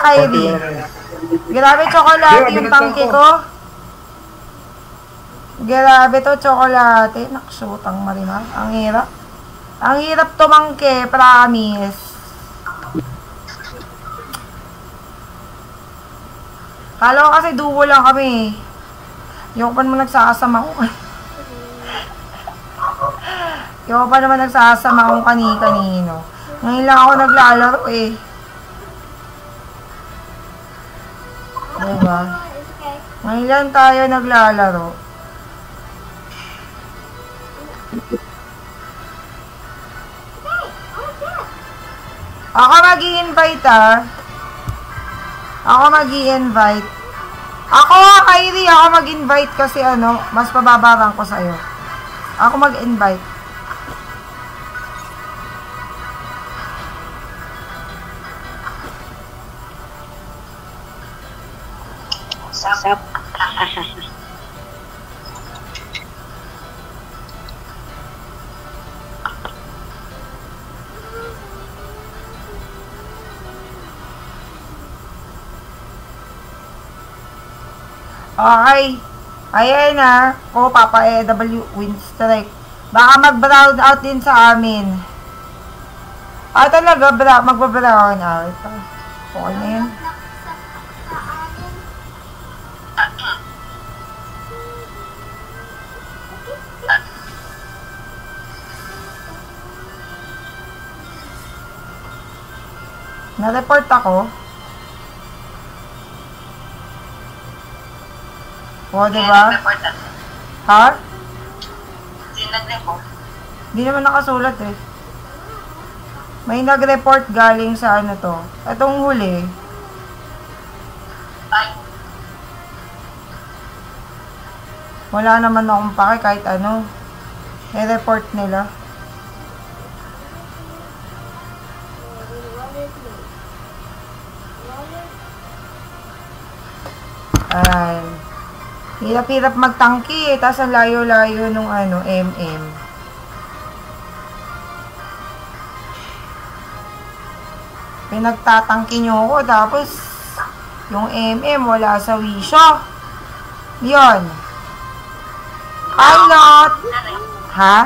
Kyrie. Grabe, chocolate yung tangke ko. Grabe to, chocolate. Nakshutang marimar. Ang hirap. Ang hirap tumangke, promise. Kala ko kasi duo lang kami. Yung pa naman nagsasama ko. Yung pa naman nagsasama kong kani-kanino. Ngayon lang ako naglalaro eh. Diba? Ngayon lang tayo naglalaro. Ako mag-i-invite Ako mag-i-invite. Ako, Kyrie, ako mag-invite kasi ano, mas pababarang ko sa'yo. Ako mag-invite. Sap. Okay. Ayan na. O, Papa EW win strike. Baka mag-brown out din sa amin. Talaga, mag-brown out. Okay na yun. Na-report ako. O, diba? Ha? Hindi nag-report. Hindi naman nakasulat eh. May nag-report galing sa ano to. Itong huli. Ay. Wala naman akong pake kahit ano. I-report nila. Ay. Hirap-hirap magtangki eh. Tapos ang layo-layo nung ano, MM. Pinagtatangki nyo ako. Tapos, yung MM wala sa wisyo. Yun. Pilot! Ha?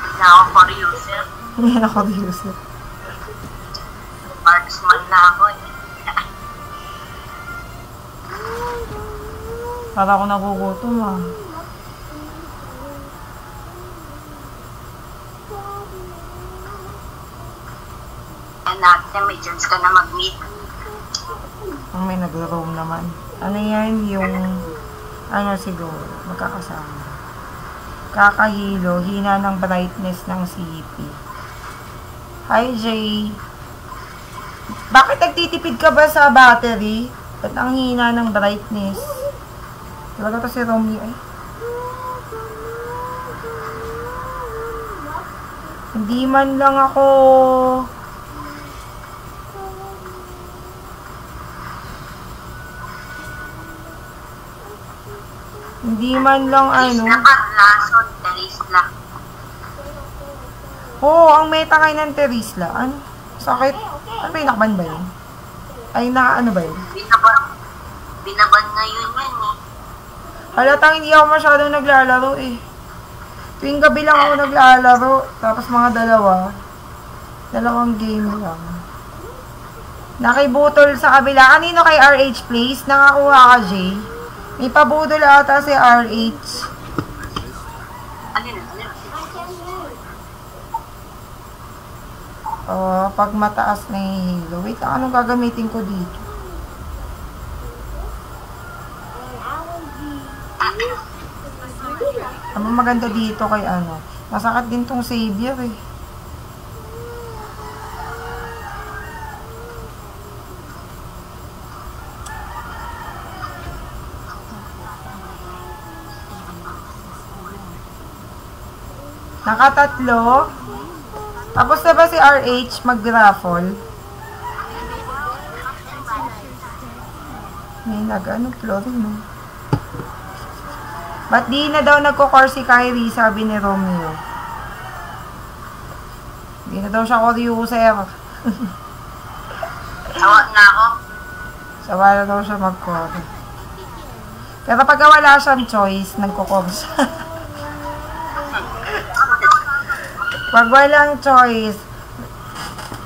Hindi ako for user. Hindi na ako user. Marksman na ako eh. Para ako nagugutom ah. And natin, may chance ka na mag-meet. Ang may nagro-roam naman. Ano yan? Yung ano siguro, magkakasama. Kakahilo, hina ng brightness ng CP. Hi Jay. Bakit nagtitipid ka ba sa battery? At ang hina ng brightness? Talaga to si Romeo eh. Hindi man lang ako ano. Lason, Terisla. Oo, ang meta kayo ng Terisla. Ano? Sakit? Ano ba yung nakban ba yun? Ay, ano ba yun? Binaban ngayon yan eh. Halatang hindi ako masyadong naglalaro eh. Tuwing gabi lang ako naglalaro. Tapos mga dalawang game lang. Nakibutol sa kabila. Kanino kay RH please? Nakakuha ka, Jay? May pabudol ata si RH. Alin? Pag mataas na yung hilo. Wait, anong gagamitin ko dito? Ang maganda dito kay ano. Masakit din tong savior eh. Nakatatlo. Tapos na ba si RH mag-raffle? May nag-ano, flooring no? Ba't di na daw nagko-core si Kyrie, sabi ni Romeo. Di na daw siya core user. na ako. Sawa na daw siya mag-core. Pero pag wala siyang choice, nagko-core siya. Pag walang choice,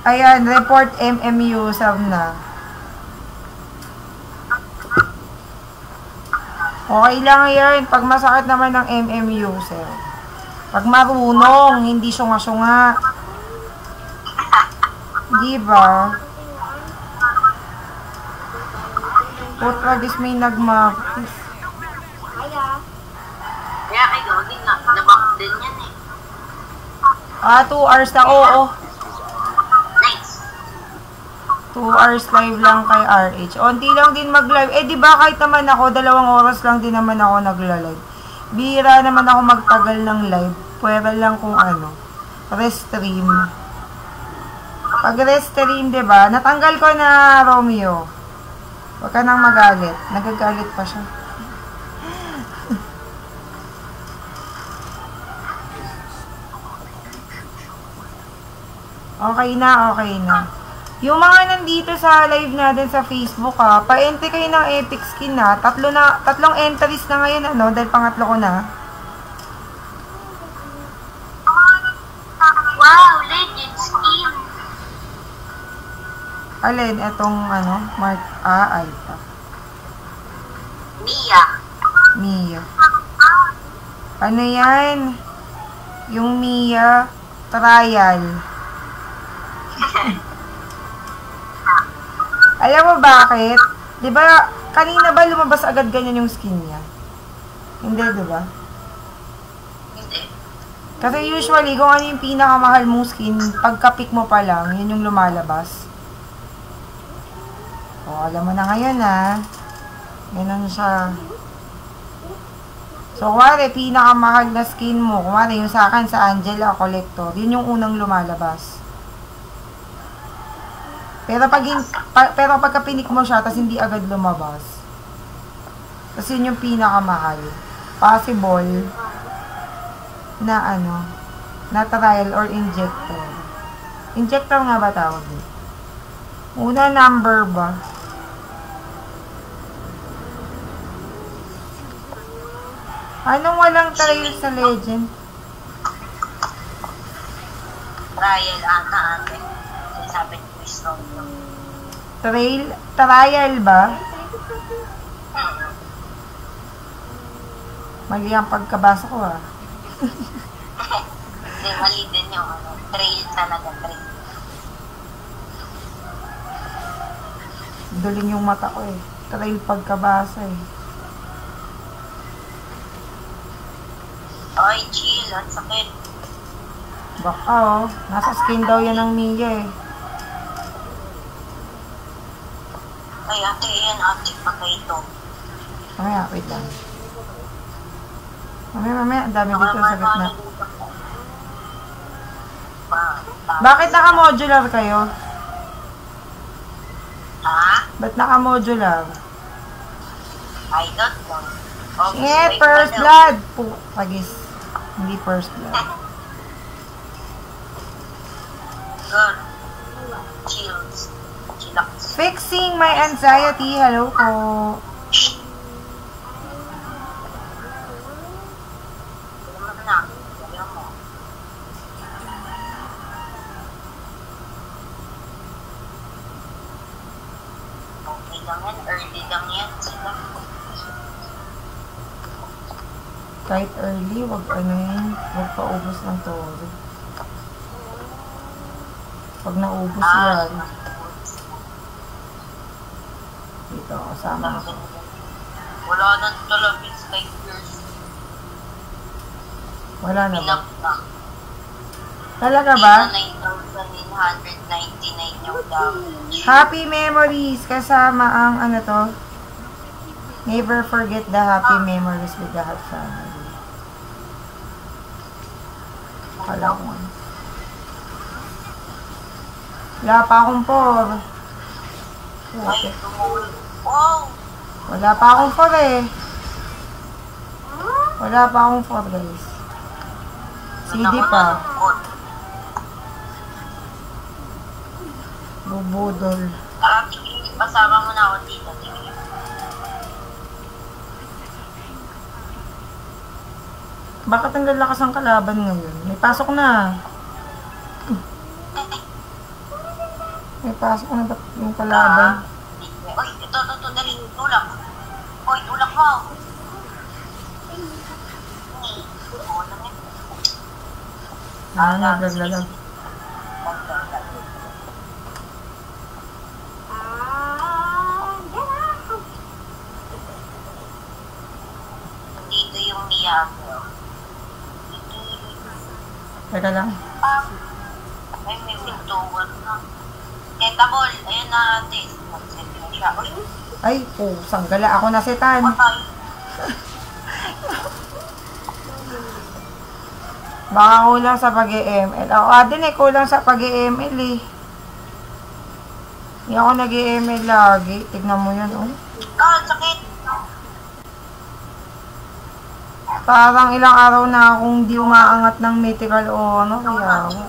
ayan, report MMU, sab na. Okay lang yan. Pag masakit naman ng MMU, sir. Pag marunong, hindi syunga-syunga. Diba? Putragis may nagmapis. Kaya kay Gawin na, nabak din yan eh. 2 hours na, oo. Nice. 2 hours live lang kay RH. Onti lang din mag-live. Eh, di ba kahit naman ako, 2 oras lang din naman ako nagla-live. Bihira naman ako magtagal ng live. Pwera lang kung ano. Restream. Pag restream, di ba? Natanggal ko na, Romeo. Huwag ka nang magalit. Nagagalit pa siya. Okay na, okay na. Yung mga nandito sa live natin sa Facebook ha, pa-entry kayo ng Epic Skin ha. Tatlong entries na ngayon ano, dahil pangatlo ko na. Wow, legend skin. Alin, etong ano, Mark, Alta. Mia. Mia. Ano yan? Yung Mia trial. Alam mo bakit? 'Di ba kanina ba lumabas agad ganyan yung skin niya? Hindi, 'di ba? Hindi. Kasi usually kung ano yung pinakamahal mong skin, pagka-pick mo pa lang, yun yung lumalabas. O, alam mo na ngayon ha. Ganun siya. So, kumari, pinakamahal na skin mo, kumari yung sa akin sa Angela Collector, yun yung unang lumalabas. Pero pagka pinik mo siya, tas hindi agad lumabas. Tas yun yung pinakamahal. Possible na ano, na trial or injector. Injector nga ba tawag dito? Una, number ba? Anong walang trial sa Legend? Trial ata ate. Sabi ko strong. Trial ba? Mali ang pagkabasa ko ah. Hindi, mali din yung ano. Trail talaga, trail. Duling yung mata ko eh. Trail pagkabasa eh. Ay, chill. Ang sakit. Baka oh. Nasa skin daw yan ng Mia eh. Ay, ate, yan. Ate, pagka ito. Mamaya, wait lang. Mamaya. Ang dami dito sa gitna. Bakit naka-modular kayo? Ha? Ba't naka-modular? I don't know. Shit, first blood! Pagis. Hindi first blood. Good. Chills. Chillax. Fixing my anxiety. Hello po. Alam mo na. Alam mo. Okay lang yan. Early lang yan. Sila. Kahit early, wag ano yun. Wag paubos ng todo. Pag naubos yan. Dito, kasama ako. Wala nang talabis kay Pierce. Wala na ba? Pinap na. Talaga ba? 9,999 yung damage. Happy memories kasama ang ano to? Never forget the happy memories with the hot family. Akala ko ano. Wala pa akong por. Ay, tumuloy. Wow! Wala pa akong for eh. Wala pa akong for guys. CD pa. Bubudol. Ate, Pasama mo na ako dito. Tingin. Bakit ang lalakas ang kalaban ngayon? May pasok na. May pasok na ba't yung kalaban? Uy, ito, dali. Tulak. Uy, tulak mo. Naglalag. Dito yung Miyagi. Teka lang. Ay, may pintuan na. Ketable, ayun na ate. Mag-set na siya. Uy, Ay, pusang gala. Ako na setan. patay. Baka kulang sa pag-EML. Ako din kulang sa pag-EML eh. Hindi ako nag-EML lagi. Tignan mo yun, oh. Sakit. Parang ilang araw na akong di umaangat ng mythical o ano, kaya ako.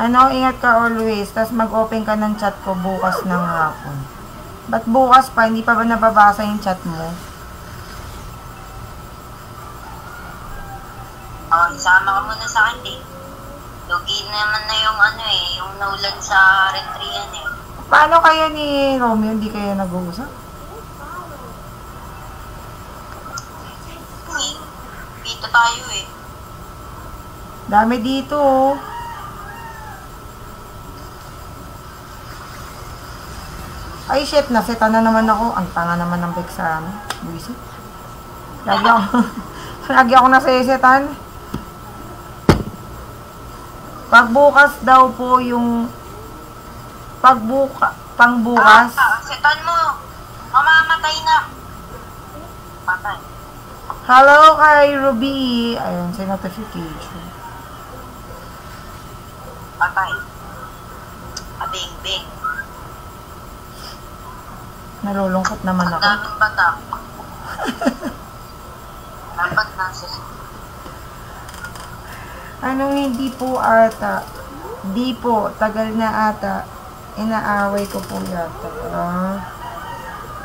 Ano, ingat ka always, tas mag-open ka ng chat ko bukas ng hapon. Ba't bukas pa? Hindi pa ba nababasa yung chat mo? Isama ka muna sa akin, eh. Lugi naman na yung yung naulan sa Retrian, eh. Paano kayo ni Romeo? Hindi kayo nag-uusap? Dito tayo, eh. Dami dito, oh. Ay, shit, naseta na naman ako. Ang tanga naman ng bike sa amin. Buisit. Lagi ako nasesetan. Pagbukas daw po yung... Pangbukas. Setan mo. Mamamatay na. Patay. Hello kay Ruby. Ayun, sa notification. Patay. Abing-bing. Nalulungkot naman Ang ako. daming batak. Dapat nasa Anong hindi po ata? Di po, tagal na ata. Inaaway ko po yata.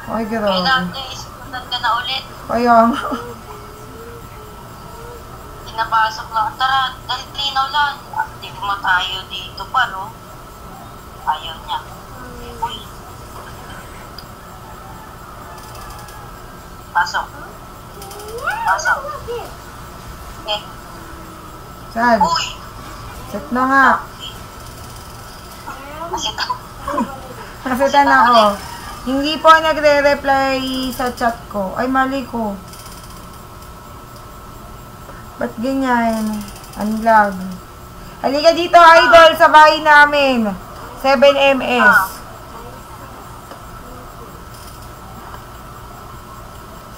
Ay, grabe. kailangan na isiputan ka na ulit. Kaya nga. Pinapasok lang. Tara, dahil linaw lang. Active mo tayo dito pa, no? Ayaw niya. Uy. Pasok. Pasok. Okay. Saan? Uy! Set na nga. Nasitan ako. Hindi po nagre-reply sa chat ko. Ay, mali ko. Ba't ganyan? Unlag. Halika dito, idol, sa bahay namin. 7MS.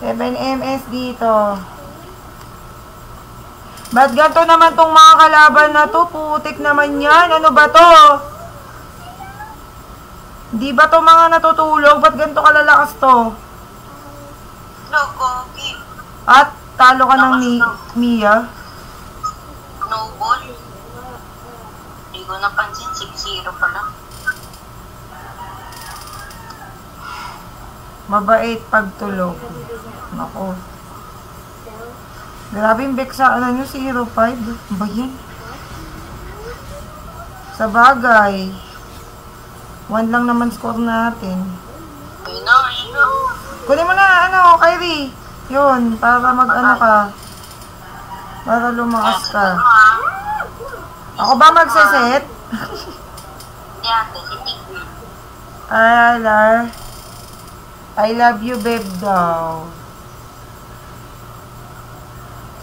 7MS dito. Ba't ganito naman tong mga kalaban na to? Putik naman yan. Ano ba to? Di ba to mga natutulog? Ba't ganito kalalakas to? No, Gogi. At talo ka ng Mia. No ball. Hindi ko napansin. 6-0 pala. Mabait pagtulog. Nako. Grabe yung back sa ano nyo, 0-5. Ba yan? Sa bagay. 1 lang naman score natin. Ayun na, ayun na. Kunin mo na, ano, Kyrie. Yun, para mag-ano ka. Para lumakas ka. Ako ba magsaset? Hindi ate, si Tigre. Alar. I love you, babe, daw.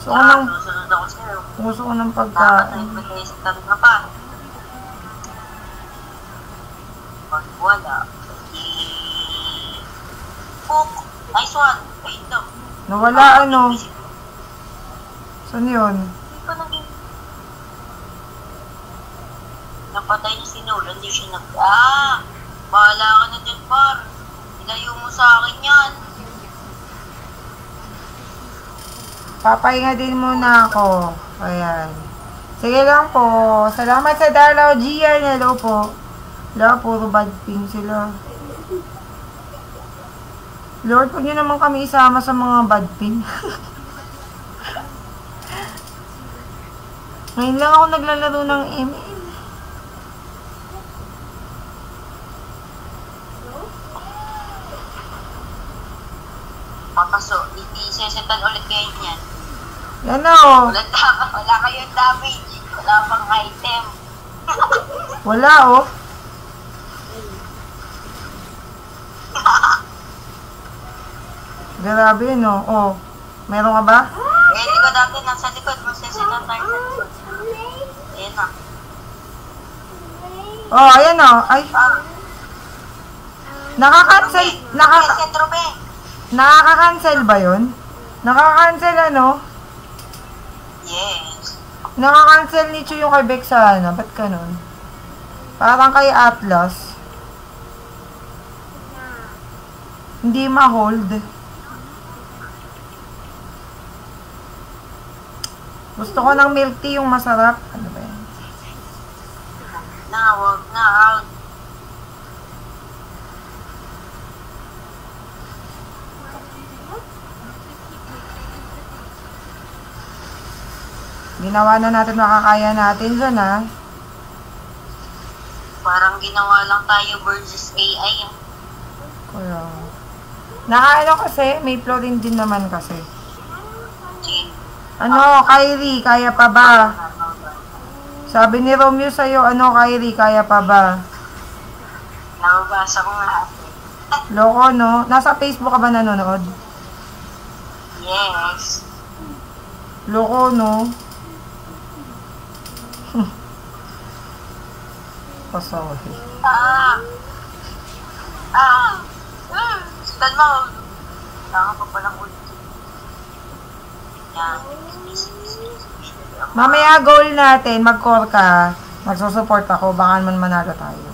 Gusto ko ng, Sunod ako sa'yo. gusto ko ng Dapat pagkain. ay mag-i-start na pa. Pag wala, Cook. Nice one. Wait lang. Nawala, ano. Saan yun? Hindi pa naging... Napatay niya si Nolan, hindi siya bahala ka na dyan, par. Ilayo mo sa akin yan. Papahinga din muna ako. Ayan. Sige lang po. Salamat sa dalaw, Gian. Hello po. Wala, puro bad ping sila. Lord, huwag niyo naman kami isama sa mga bad ping. Ngayon lang ako naglalaro ng ML. Papaso, i-sesetan ulit kayo niyan. Yan o. Wala kayong damage. Wala pang item. Wala o. Grabe no. Oh. Meron ka ba? Eh, hindi ko dati nasa likod. Masesetan tayo sa likod. Ayan na. Oh, ayan o. Ay. Nakaka-cancel. Nakaka-cancel ba yun? Nakaka-cancel ano? Yes. Nakaka-cancel ni Chu yung kay Vexana. Ba't ganun? Parang kay Atlas. Hindi ma-hold. Gusto ko ng milk tea yung masarap. Ano ba yan? Wag na, out. Ginawa na natin makakaya natin dyan, ha? Parang ginawa lang tayo versus AI. Kaya... Nakaano kasi, may floating din naman kasi. Ano, Kyrie, kaya pa ba? Sabi ni Romeo sa'yo, ano, Kyrie, kaya pa ba? Nababasa ko nga. Loko, no? Nasa Facebook ka ba nanonood? Yes. Loko, no? Pasawi. Stand mo. Kailangan pa palang ulit. Yan. Mamaya goal natin, mag-core ka. Magsusupport ako, baka man manalo tayo.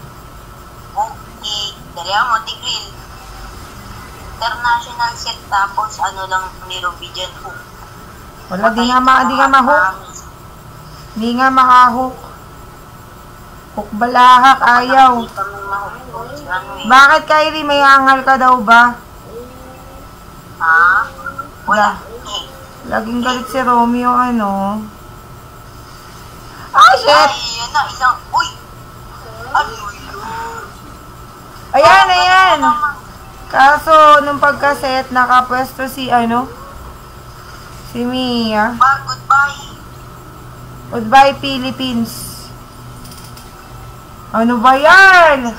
Okay. Dali mo, Tigril. International set tapos ano lang ni Ruby dyan. Wala, di nga ma-hook. Di nga maka-hook. Hook balahak, ayaw. Bakit, Kyrie? May angal ka daw ba? Ha? Wala. Laging galit si Romeo, ano? Ay, shit! Ay, yun na, isang, uy! Ano yun? Ayan, ayan! Kaso, nung pagkaset, nakapwesto si, ano? Si Mia. Goodbye! Goodbye, Philippines. Ano ba yan?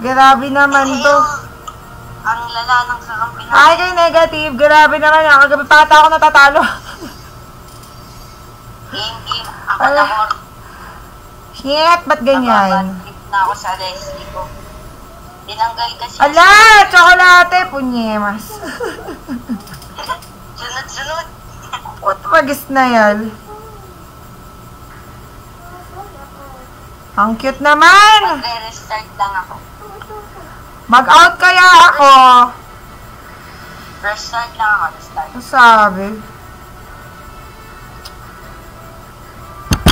Grabe naman to. Ang lala ng kakampi na. Ay, kay negative. Grabe naman. Kagabi pata ako natatalo. Game. Ako na more. Shit, ba't ganyan? Nababad na ako sa Leslie ko. Tinanggal kasi. Ala! Tsokolate! Punyemas. Sunod. What magis na yan? Ang cute naman! Magre-restart lang ako. Mag-out kaya ako. Restart lang ako. Restart. Ang sabi.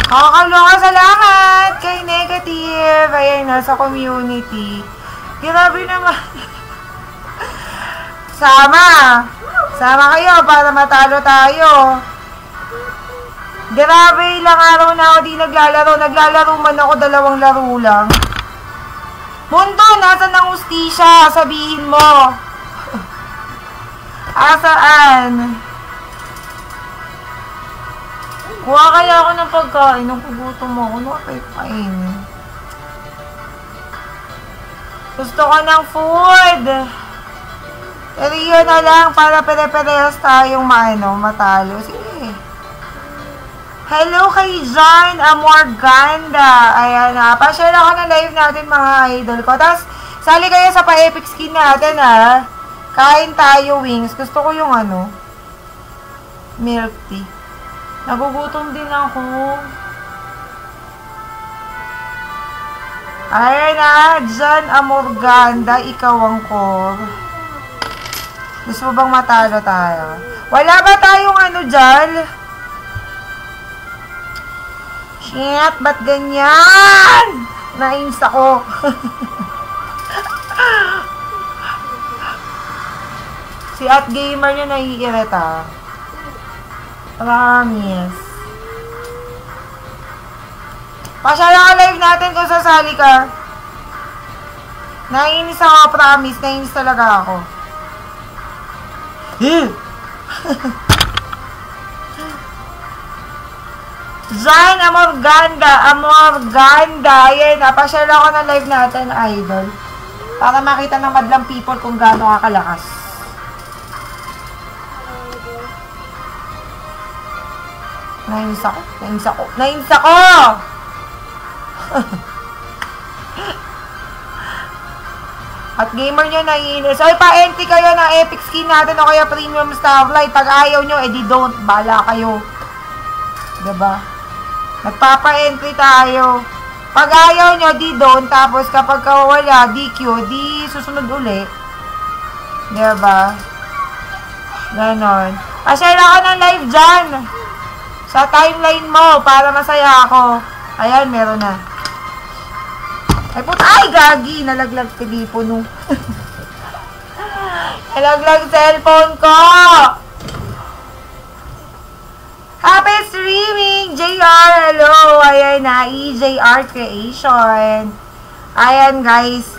Kakaloka, salamat kay Negative. Ayan na, sa community. Grabe naman. Sama kayo para matalo tayo. Grabe, ilang araw na ako di naglalaro. Naglalaro man ako 2 laro lang. Mundo, nasa ng ustisya? Sabihin mo. Asaan? Kuha kaya ako ng pagkain. Nung pugutom mo ako, nakapagpain. Gusto ko ng food. Pero yun na lang, para pere-perehas tayong matalo. Sige. Hello kay John Amorganda. Ayan na. Pa-share ako ng live natin mga idol ko. Tapos, sali kayo sa pa-epic skin natin ha. Kain tayo wings. Gusto ko yung milk tea. Nagugutom din ako. Ayan na. John Amorganda. Ikaw ang core. Gusto mo bang matalo tayo? Wala ba tayong ano dyan? Shit, ba't ganyan? Nainis ako. Si at gamer nyo naiirita. Promise. Pasyala ka live natin kung sasali ka. Nainis ako, promise. Nainis talaga ako. Jan Amorganda. Ayan, napasyala ako ng live natin, idol. Para makita ng madlang people kung gaano kakalakas. Nainis ako! At gamer nyo naiinis. So, ipa-entry kayo ng epic skin natin o kaya premium starlight. Pag ayaw nyo, edi don't. Bala kayo. Diba? Nagpapa-entry tayo. Pag ayaw nyo, di don't. Tapos kapag wala, DQ, di susunod uli. Diba? Ganon. Pa-share ako ng live dyan. Sa timeline mo, para masaya ako. Ayan, meron na. Ay, puta, ay, gagi! Nalaglag telepono. Nalaglag cellphone ko! Happy streaming! JR, hello! Ayan na, EJR Creation. Ayan, guys.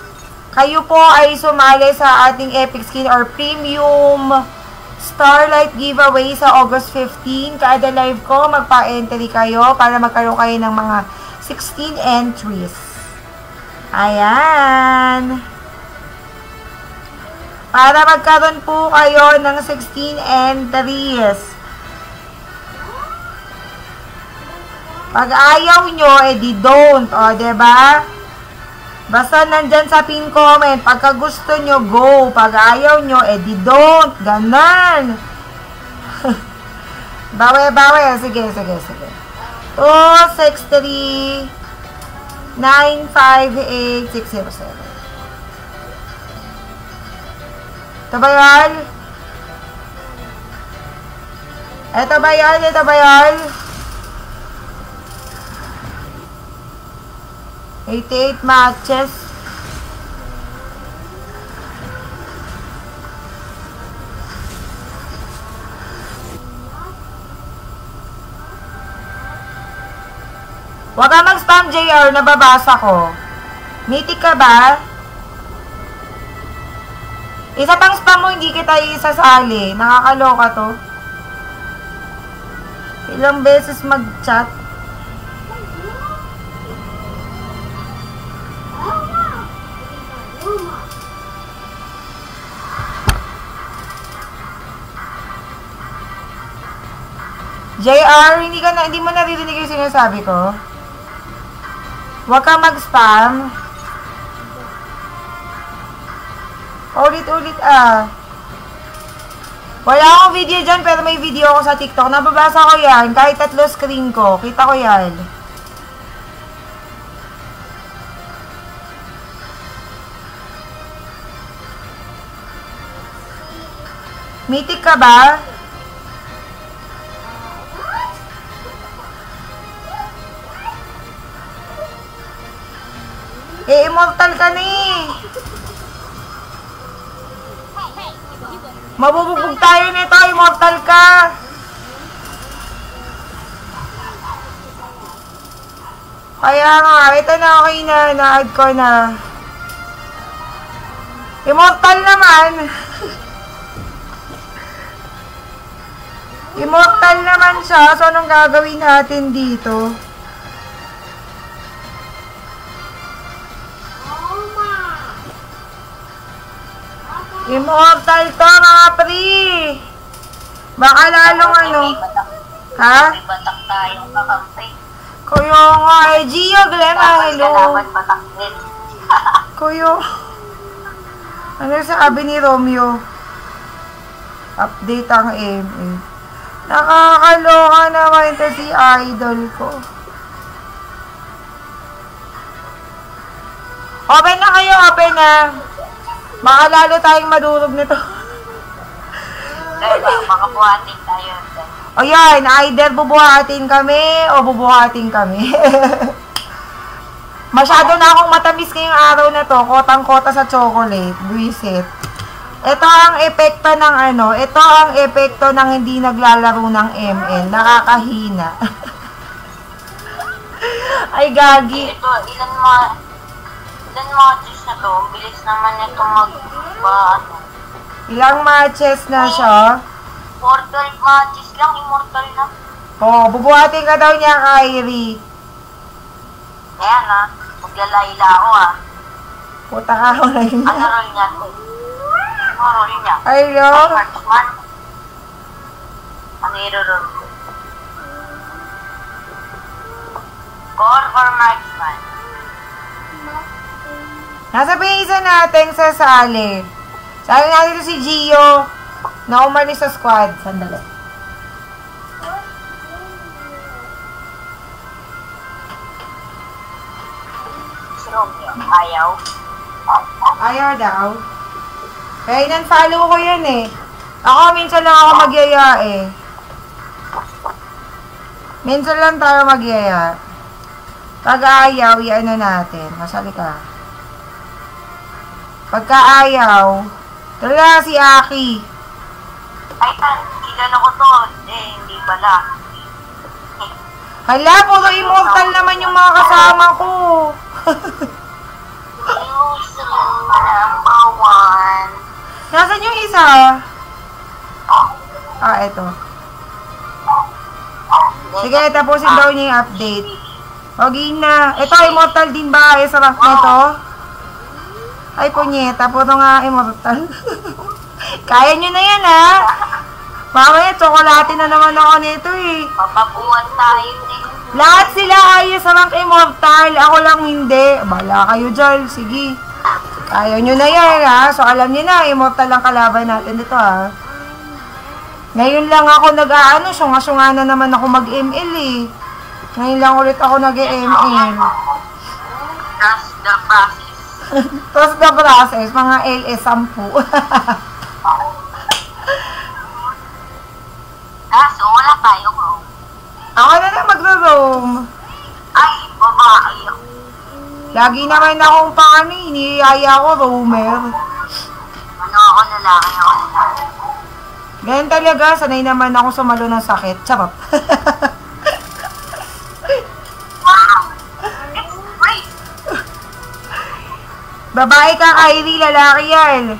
Kayo po ay sumali sa ating Epic Skin or Premium Starlight giveaway sa August 15. Kada live ko, magpa-entry kayo para magkaroon kayo ng mga 16 entries. Ayan. Para magkaroon po kayo ng 16 entries. Pag ayaw nyo, edi don't. O, diba? Basta nandyan sa pin comment. Pagka gusto nyo, go. Pag ayaw nyo, edi don't. Ganon. Bawe. Sige. 263 958-607. Ito ba yan? Ito ba yan? 88 matches. Huwag ka mag-spam, JR. Nababasa ko. Mythic ka ba? Isa pang spam mo, hindi kita isasali. Nakakaloka to. Ilang beses mag-chat. JR, hindi mo naririnig yung sinasabi ko? Huwag ka mag-spam. Ulit-ulit Wala akong video dyan, pero may video ako sa TikTok. Nababasa ko yan. Kahit 3 screen ko. Kita ko yan. Mythic ka ba? Immortal ka na eh. Mabubugbog tayo nito, immortal ka. Kaya nga, ito na okay na-add ko na. Immortal naman. Immortal naman siya. So, anong gagawin natin dito? Immortal to, mga pre. Baka lalong ano. Ha? May batak tayong kakampi. Kuyo nga eh. Gio, Glenna, hello. Salamat batak din. Kuyo. Ano sabi ni Romeo? Update ang MA. Nakakaloka naman ito si idol ko. Open na kayo, open na. Baka lalo tayong madurog nito. Baka buhatin tayo. O yan, either bubuhatin kami o bubuhatin kami. Masyado na akong matamis ngayong araw na to. Kotang-kota sa chocolate. Buisit. Ito ang epekto ng ito ang epekto ng hindi naglalaro ng ML. Nakakahina. Ay, gagi. Ito, ilan matches na to? Bilis naman ito Ilang matches na siya? 4-12 matches lang, immortal na. Oh, bubuhatin ka daw niya, Kyrie. Ayan maglalayla ako Puta ka ako na yun. Ano roll niya? Ano roll niya? Ay, no? Marksman? Ano i-roll ko? Core or marksman? Nasa pinisa natin sa sali. Sali natin ito si Gio na umalis sa squad. Sandali. Si Romeo. Ayaw. Ayaw daw. Kaya in-unfollow ko yun eh. Ako, minsan lang ako magyaya eh. Minsan lang tayo magyaya. Pag ayaw, i-ano natin. Masali ka. Pagka ayaw, talaga si Aki. Ay, kilala ko to. Hindi pala. Hala, puro immortal naman yung mga kasama ko. Number 1. Nasaan yung isa? Eto. Sige, tapusin daw niya yung update. Okay na. Ito, immortal din ba? Sa rank na to? Ay, punyeta. Puro nga immortal. Kaya nyo na yan, ha? Mamaya, tsokolate na naman ako nito, eh. Papabuhan tayo din. Lahat sila ayos sa rank immortal. Ako lang hindi. Bala kayo dyan. Sige. Kaya nyo na yan, ha? So, alam nyo na, immortal ang kalaban natin dito, ha? Ngayon lang ako nag-aano, sunga-sunga na naman ako mag-ML, eh. Ngayon lang ulit ako nag-ML. Trust the process. Trust the process, mga LS10. So wala tayo, bro. Ako na lang magro-roam. Ay, babae ako. Lagi naman akong niyaya ko, roamer. Ano ako, lalaki ako. Ganyan talaga, sanay naman ako sumalo ng sakit. Charot. Wow! It's great! Babae ka, Kyrie, lalaki yan.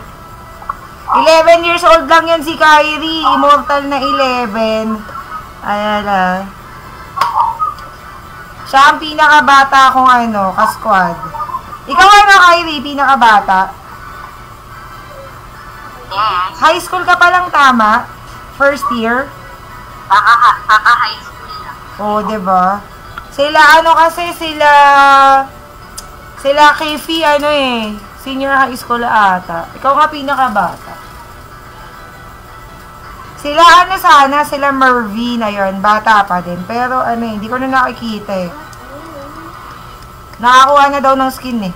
11 years old lang yan si Kyrie. Immortal na 11. Ayan na. Siya ang pinakabata kong ka-squad. Ikaw Kyrie, pinakabata? Yes. High school ka pa lang, tama? First year? Kaka-high school lang. Oo, diba? Sila, sila Kifi, senior high school ata. Ikaw nga pinakabata. Sila, sila Mervin, ayun, bata pa din. Pero, hindi ko na nakikita eh. Nakakuha na daw ng skin eh.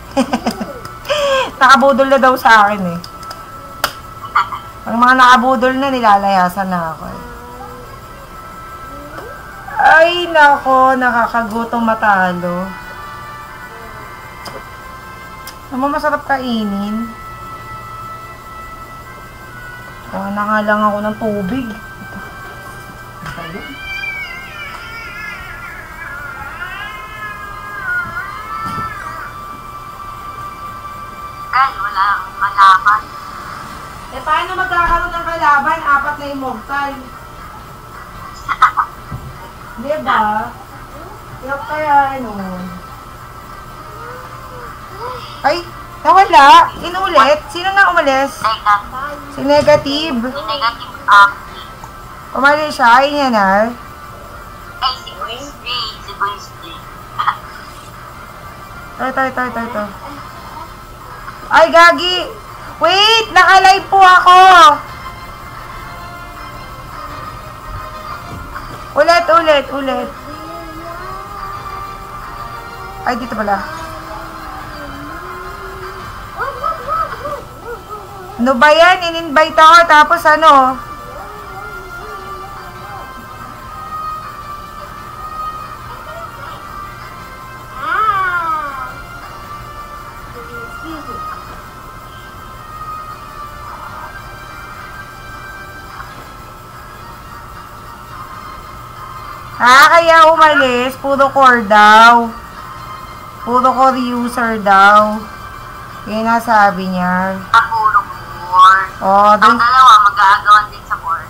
Nakabudol na daw sa akin eh. Ang mga nakabudol na, nilalayasan na ako eh. Ay, nako, nakakagutong matalo. Naman masarap kainin. Kuha na nga lang ako ng tubig. Kaya wala akong kalaban. Paano magkakaroon ng kalaban? 4 na immortal. Diba? Yung kaya Ay, nawala. Inulit. Sino na umalis? Si Negative. Si Negative Aki. Umalis siya. Ay, yan na. Ay, si Quiz 3. Si Quiz 3. Ito. Ay, gagi. Wait! Naka-live po ako. Ulit. Ay, dito pala. Ano ba yan? In-invite ako, tapos Kaya umalis. Puro core daw. Puro core user daw. Yun ang sabi niya. Puro core. Oh, Ang dalawa, mag-aagawan din sa core.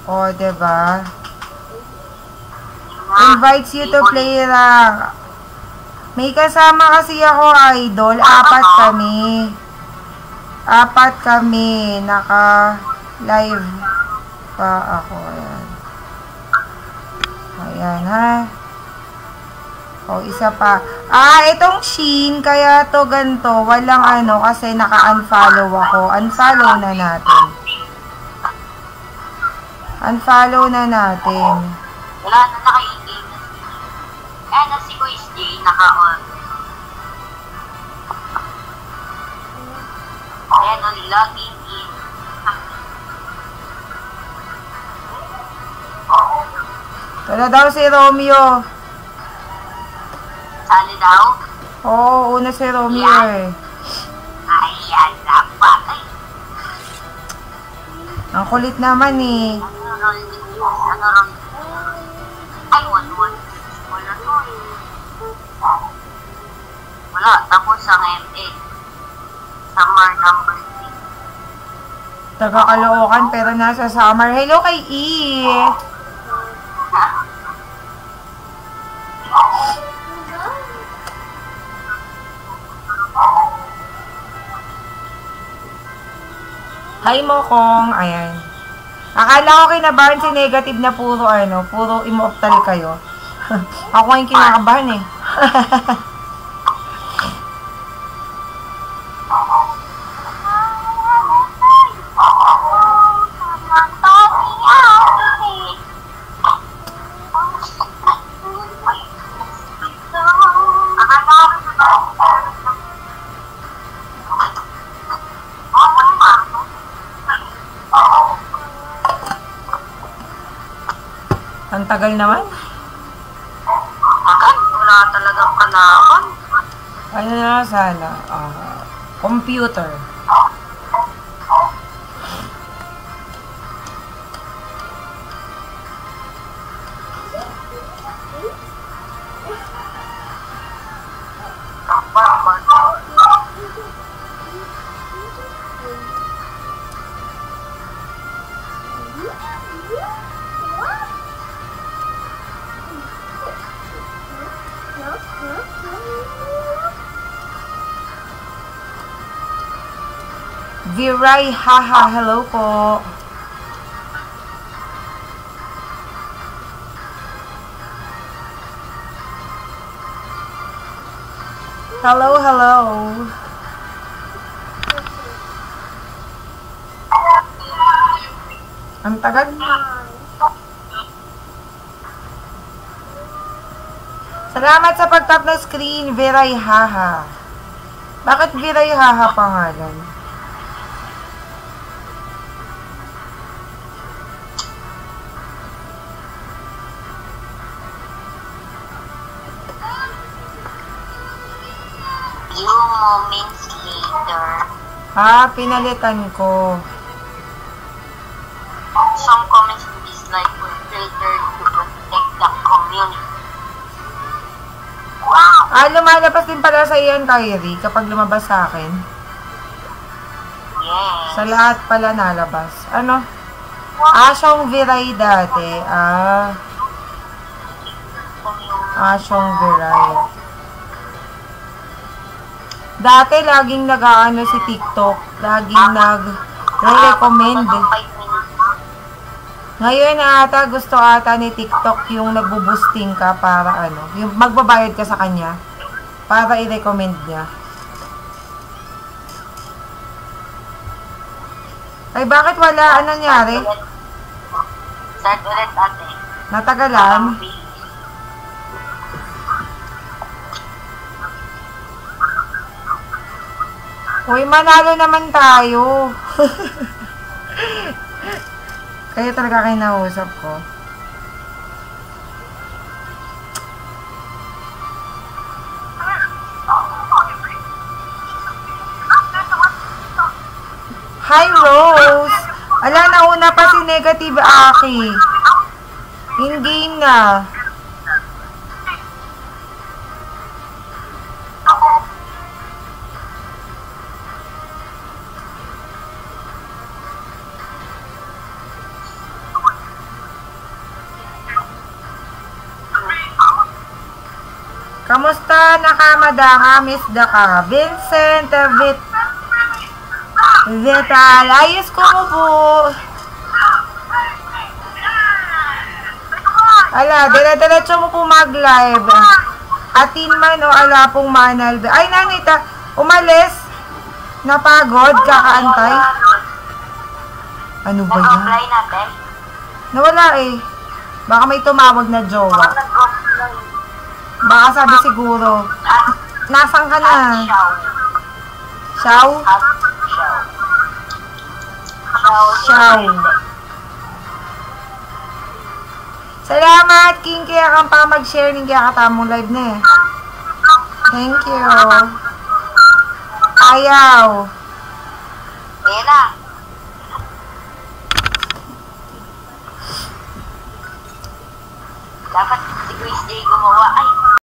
Oh, diba? Invites you to play rank. May kasama kasi ako, idol. 4 kami. Naka-live pa ako. Ayan. Ayan, ha? O, isa pa. Itong Shein, kaya to ganito. Walang ano, kasi naka-unfollow ako. Unfollow na natin. Unfollow na natin. Wala na, naka-in-game na si na si Quiz J, naka-on. Ayan, logging in. Ito daw si Romeo. Sali daw? Oo, una si Romeo eh. Ayan, dapat. Ay, Ang kulit naman eh. ano roll? Ay, 1-1. Wala to eh. Wala, tapos ang M8. Summer number 3. Taga-Caloocan pero nasa summer. Hello kay E. Hi Mokong. Ayan. Akala ko kinabahan si negative na puro immortal kayo. Ako yung kinakabahan eh. Ang tagal naman. Wala talagang kalaban. Ano na sana? Computer. Viray, haha, hello po. Hello, hello. Ang tagal. Salamat sa pag-tap na screen, Viray, haha. Bakit Viray, haha pangalan? Moments later. Pinalitan ko. Some comments to dislike were filtered to protect the community. Wow! Lumalabas din pala sa iyan, Kyrie, kapag lumabas sa akin. Yes. Sa lahat pala nalabas. Ano? Siyang Viray dati. Siyang Viray. Dati, laging nag-aano si TikTok. Laging nag-recommend. Ngayon ata, gusto ata ni TikTok yung nagbo-boosting ka para yung magbabayad ka sa kanya para i-recommend niya. Ay, bakit wala? Ano nangyari? Start ulit, ate. Natagalan? Uy, manalo naman tayo. Kaya talaga kayo nausap ko. Hi, Rose. Ala, nauna pa si Negative Aki. In-game na. Kamusta nakamadanga, Miss Daka? Vincent Vital, ayos ko mo po. Ala, dire-diretso mo po mag-live. Atin man o ala pong manal. Ay, nanita, umalis. Napagod, kakaantay. Ano ba yan? Nag-apply natin. Nawala eh. Baka may tumawag na jowa. Baka sabi siguro, nasan ka na? Shaw? Shaw. Salamat, King, kaya kang pa mag-share ng kaya katamong live na eh. Thank you. Ayaw. Ayan na. Dapat si Chris J gumawa. Ay,